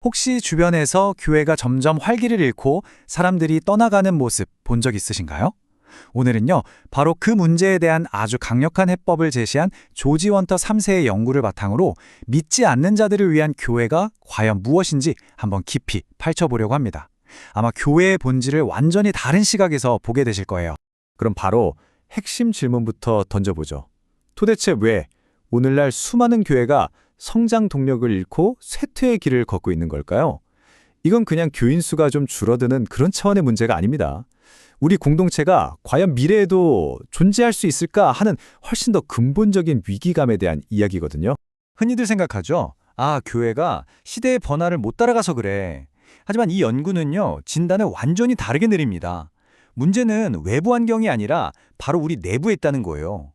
혹시 주변에서 교회가 점점 활기를 잃고 사람들이 떠나가는 모습 본 적 있으신가요? 오늘은요, 바로 그 문제에 대한 아주 강력한 해법을 제시한 조지 원터 3세의 연구를 바탕으로 믿지 않는 자들을 위한 교회가 과연 무엇인지 한번 깊이 파헤쳐보려고 합니다. 아마 교회의 본질을 완전히 다른 시각에서 보게 되실 거예요. 그럼 바로 핵심 질문부터 던져보죠. 도대체 왜 오늘날 수많은 교회가 성장 동력을 잃고 쇠퇴의 길을 걷고 있는 걸까요? 이건 그냥 교인 수가 좀 줄어드는 그런 차원의 문제가 아닙니다. 우리 공동체가 과연 미래에도 존재할 수 있을까 하는 훨씬 더 근본적인 위기감에 대한 이야기거든요. 흔히들 생각하죠. 아, 교회가 시대의 변화를 못 따라가서 그래. 하지만 이 연구는요, 진단을 완전히 다르게 내립니다. 문제는 외부 환경이 아니라 바로 우리 내부에 있다는 거예요.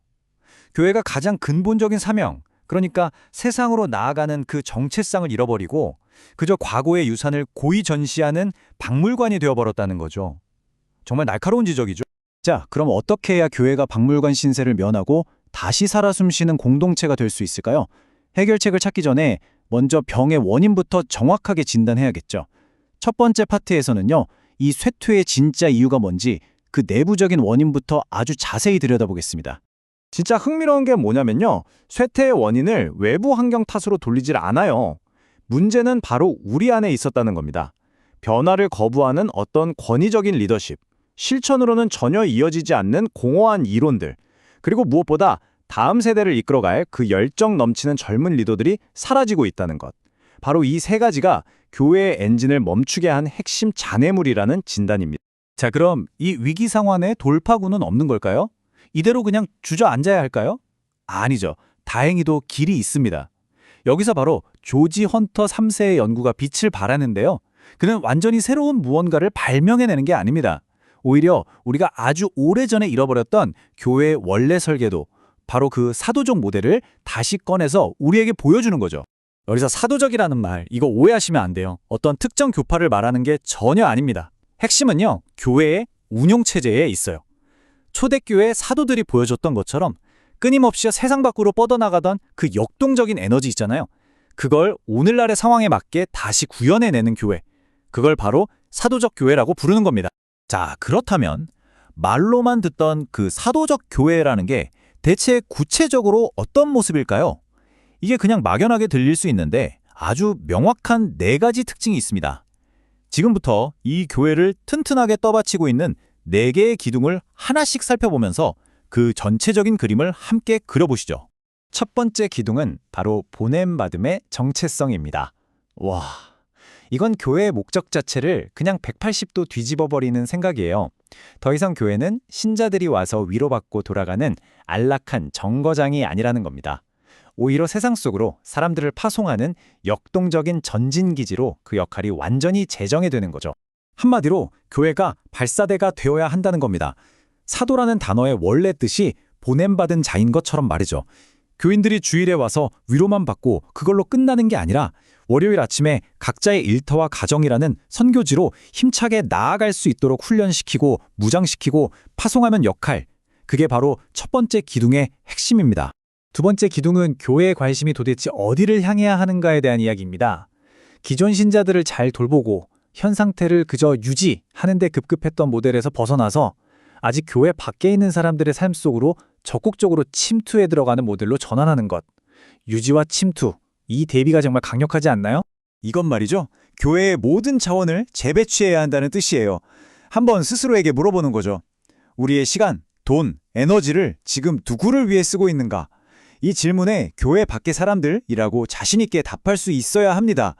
교회가 가장 근본적인 사명, 그러니까 세상으로 나아가는 그 정체성을 잃어버리고 그저 과거의 유산을 고의 전시하는 박물관이 되어버렸다는 거죠. 정말 날카로운 지적이죠. 자, 그럼 어떻게 해야 교회가 박물관 신세를 면하고 다시 살아 숨쉬는 공동체가 될 수 있을까요? 해결책을 찾기 전에 먼저 병의 원인부터 정확하게 진단해야겠죠. 첫 번째 파트에서는요, 이 쇠퇴의 진짜 이유가 뭔지 그 내부적인 원인부터 아주 자세히 들여다보겠습니다. 진짜 흥미로운 게 뭐냐면요. 쇠퇴의 원인을 외부 환경 탓으로 돌리질 않아요. 문제는 바로 우리 안에 있었다는 겁니다. 변화를 거부하는 어떤 권위적인 리더십, 실천으로는 전혀 이어지지 않는 공허한 이론들, 그리고 무엇보다 다음 세대를 이끌어갈 그 열정 넘치는 젊은 리더들이 사라지고 있다는 것. 바로 이 세 가지가 교회의 엔진을 멈추게 한 핵심 잔해물이라는 진단입니다. 자, 그럼 이 위기 상황에 돌파구는 없는 걸까요? 이대로 그냥 주저앉아야 할까요? 아니죠. 다행히도 길이 있습니다. 여기서 바로 조지 헌터 3세의 연구가 빛을 발하는데요. 그는 완전히 새로운 무언가를 발명해내는 게 아닙니다. 오히려 우리가 아주 오래전에 잃어버렸던 교회의 원래 설계도, 바로 그 사도적 모델을 다시 꺼내서 우리에게 보여주는 거죠. 여기서 사도적이라는 말, 이거 오해하시면 안 돼요. 어떤 특정 교파를 말하는 게 전혀 아닙니다. 핵심은요, 교회의 운영체제에 있어요. 초대교회 사도들이 보여줬던 것처럼 끊임없이 세상 밖으로 뻗어나가던 그 역동적인 에너지 있잖아요. 그걸 오늘날의 상황에 맞게 다시 구현해내는 교회. 그걸 바로 사도적 교회라고 부르는 겁니다. 자, 그렇다면 말로만 듣던 그 사도적 교회라는 게 대체 구체적으로 어떤 모습일까요? 이게 그냥 막연하게 들릴 수 있는데 아주 명확한 4가지 특징이 있습니다. 지금부터 이 교회를 튼튼하게 떠받치고 있는 4개의 기둥을 하나씩 살펴보면서 그 전체적인 그림을 함께 그려보시죠. 첫 번째 기둥은 바로 보냄받음의 정체성입니다. 와, 이건 교회의 목적 자체를 그냥 180도 뒤집어버리는 생각이에요. 더 이상 교회는 신자들이 와서 위로받고 돌아가는 안락한 정거장이 아니라는 겁니다. 오히려 세상 속으로 사람들을 파송하는 역동적인 전진기지로 그 역할이 완전히 재정해되는 거죠. 한마디로 교회가 발사대가 되어야 한다는 겁니다. 사도라는 단어의 원래 뜻이 보냄받은 자인 것처럼 말이죠. 교인들이 주일에 와서 위로만 받고 그걸로 끝나는 게 아니라 월요일 아침에 각자의 일터와 가정이라는 선교지로 힘차게 나아갈 수 있도록 훈련시키고 무장시키고 파송하는 역할, 그게 바로 첫 번째 기둥의 핵심입니다. 두 번째 기둥은 교회의 관심이 도대체 어디를 향해야 하는가에 대한 이야기입니다. 기존 신자들을 잘 돌보고 현 상태를 그저 유지하는 데 급급했던 모델에서 벗어나서 아직 교회 밖에 있는 사람들의 삶 속으로 적극적으로 침투해 들어가는 모델로 전환하는 것. 유지와 침투, 이 대비가 정말 강력하지 않나요? 이건 말이죠. 교회의 모든 자원을 재배치해야 한다는 뜻이에요. 한번 스스로에게 물어보는 거죠. 우리의 시간, 돈, 에너지를 지금 누구를 위해 쓰고 있는가? 이 질문에 교회 밖의 사람들이라고 자신 있게 답할 수 있어야 합니다.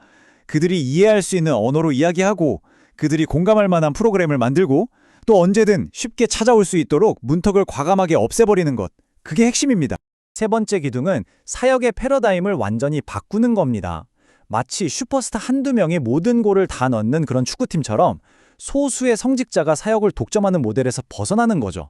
그들이 이해할 수 있는 언어로 이야기하고 그들이 공감할 만한 프로그램을 만들고 또 언제든 쉽게 찾아올 수 있도록 문턱을 과감하게 없애버리는 것. 그게 핵심입니다. 세 번째 기둥은 사역의 패러다임을 완전히 바꾸는 겁니다. 마치 슈퍼스타 한두 명이 모든 골을 다 넣는 그런 축구팀처럼 소수의 성직자가 사역을 독점하는 모델에서 벗어나는 거죠.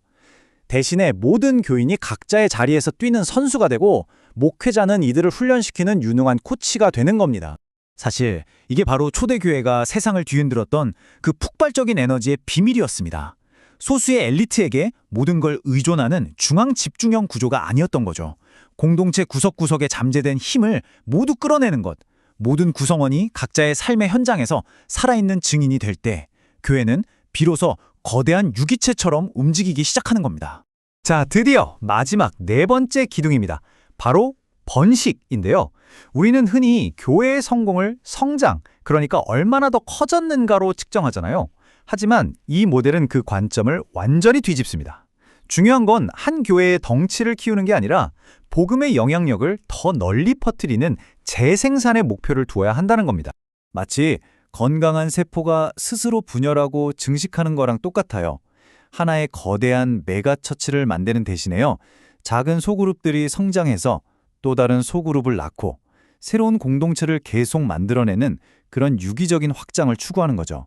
대신에 모든 교인이 각자의 자리에서 뛰는 선수가 되고 목회자는 이들을 훈련시키는 유능한 코치가 되는 겁니다. 사실 이게 바로 초대교회가 세상을 뒤흔들었던 그 폭발적인 에너지의 비밀이었습니다. 소수의 엘리트에게 모든 걸 의존하는 중앙 집중형 구조가 아니었던 거죠. 공동체 구석구석에 잠재된 힘을 모두 끌어내는 것. 모든 구성원이 각자의 삶의 현장에서 살아있는 증인이 될 때 교회는 비로소 거대한 유기체처럼 움직이기 시작하는 겁니다. 자, 드디어 마지막 네 번째 기둥입니다. 바로 번식인데요. 우리는 흔히 교회의 성공을 성장, 그러니까 얼마나 더 커졌는가로 측정하잖아요. 하지만 이 모델은 그 관점을 완전히 뒤집습니다. 중요한 건 한 교회의 덩치를 키우는 게 아니라 복음의 영향력을 더 널리 퍼뜨리는 재생산의 목표를 두어야 한다는 겁니다. 마치 건강한 세포가 스스로 분열하고 증식하는 거랑 똑같아요. 하나의 거대한 메가처치를 만드는 대신에요. 작은 소그룹들이 성장해서 또 다른 소그룹을 낳고 새로운 공동체를 계속 만들어내는 그런 유기적인 확장을 추구하는 거죠.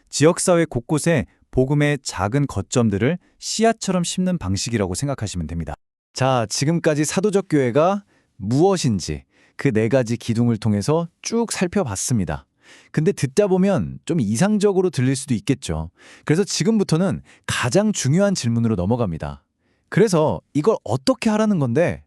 지역사회 곳곳에 복음의 작은 거점들을 씨앗처럼 심는 방식이라고 생각하시면 됩니다. 자, 지금까지 사도적 교회가 무엇인지 그 네 가지 기둥을 통해서 쭉 살펴봤습니다. 근데 듣다 보면 좀 이상적으로 들릴 수도 있겠죠. 그래서 지금부터는 가장 중요한 질문으로 넘어갑니다. 그래서 이걸 어떻게 하라는 건데?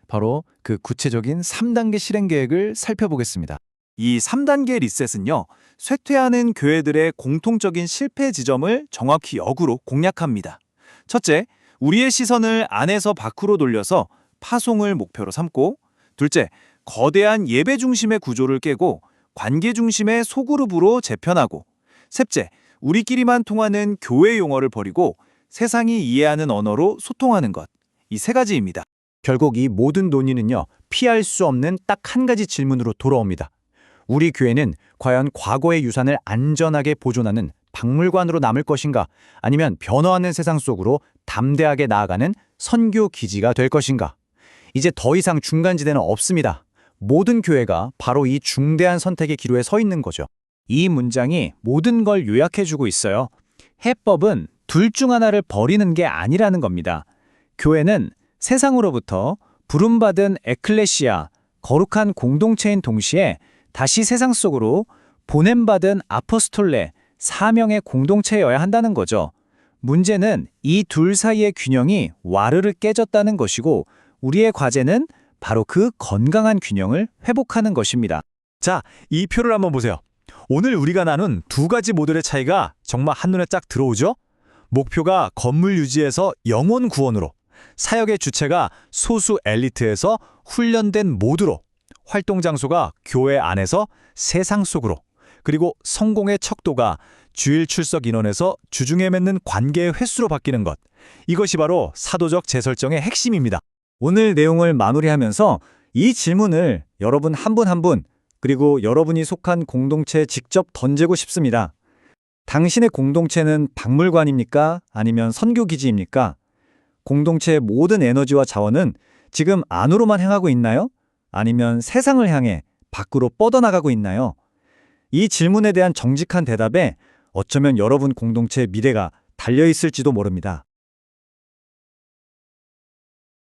바로 그 구체적인 3단계 실행 계획을 살펴보겠습니다. 이 3단계 리셋은요, 쇠퇴하는 교회들의 공통적인 실패 지점을 정확히 역으로 공략합니다. 첫째, 우리의 시선을 안에서 밖으로 돌려서 파송을 목표로 삼고, 둘째, 거대한 예배 중심의 구조를 깨고 관계 중심의 소그룹으로 재편하고, 셋째, 우리끼리만 통하는 교회 용어를 버리고 세상이 이해하는 언어로 소통하는 것. 이 세 가지입니다. 결국 이 모든 논의는요, 피할 수 없는 딱 한 가지 질문으로 돌아옵니다. 우리 교회는 과연 과거의 유산을 안전하게 보존하는 박물관으로 남을 것인가, 아니면 변화하는 세상 속으로 담대하게 나아가는 선교 기지가 될 것인가? 이제 더 이상 중간지대는 없습니다. 모든 교회가 바로 이 중대한 선택의 기로에 서 있는 거죠. 이 문장이 모든 걸 요약해주고 있어요. 해법은 둘 중 하나를 버리는 게 아니라는 겁니다. 교회는 세상으로부터 부름받은 에클레시아, 거룩한 공동체인 동시에 다시 세상 속으로 보냄받은 아포스톨레, 사명의 공동체여야 한다는 거죠. 문제는 이 둘 사이의 균형이 와르르 깨졌다는 것이고, 우리의 과제는 바로 그 건강한 균형을 회복하는 것입니다. 자, 이 표를 한번 보세요. 오늘 우리가 나눈 두 가지 모델의 차이가 정말 한눈에 쫙 들어오죠? 목표가 건물 유지에서 영혼 구원으로, 사역의 주체가 소수 엘리트에서 훈련된 모두로, 활동 장소가 교회 안에서 세상 속으로, 그리고 성공의 척도가 주일 출석 인원에서 주중에 맺는 관계의 횟수로 바뀌는 것. 이것이 바로 사도적 재설정의 핵심입니다. 오늘 내용을 마무리하면서 이 질문을 여러분 한 분 한 분, 그리고 여러분이 속한 공동체에 직접 던지고 싶습니다. 당신의 공동체는 박물관입니까? 아니면 선교기지입니까? 공동체의 모든 에너지와 자원은 지금 안으로만 향하고 있나요? 아니면 세상을 향해 밖으로 뻗어나가고 있나요? 이 질문에 대한 정직한 대답에 어쩌면 여러분 공동체의 미래가 달려있을지도 모릅니다.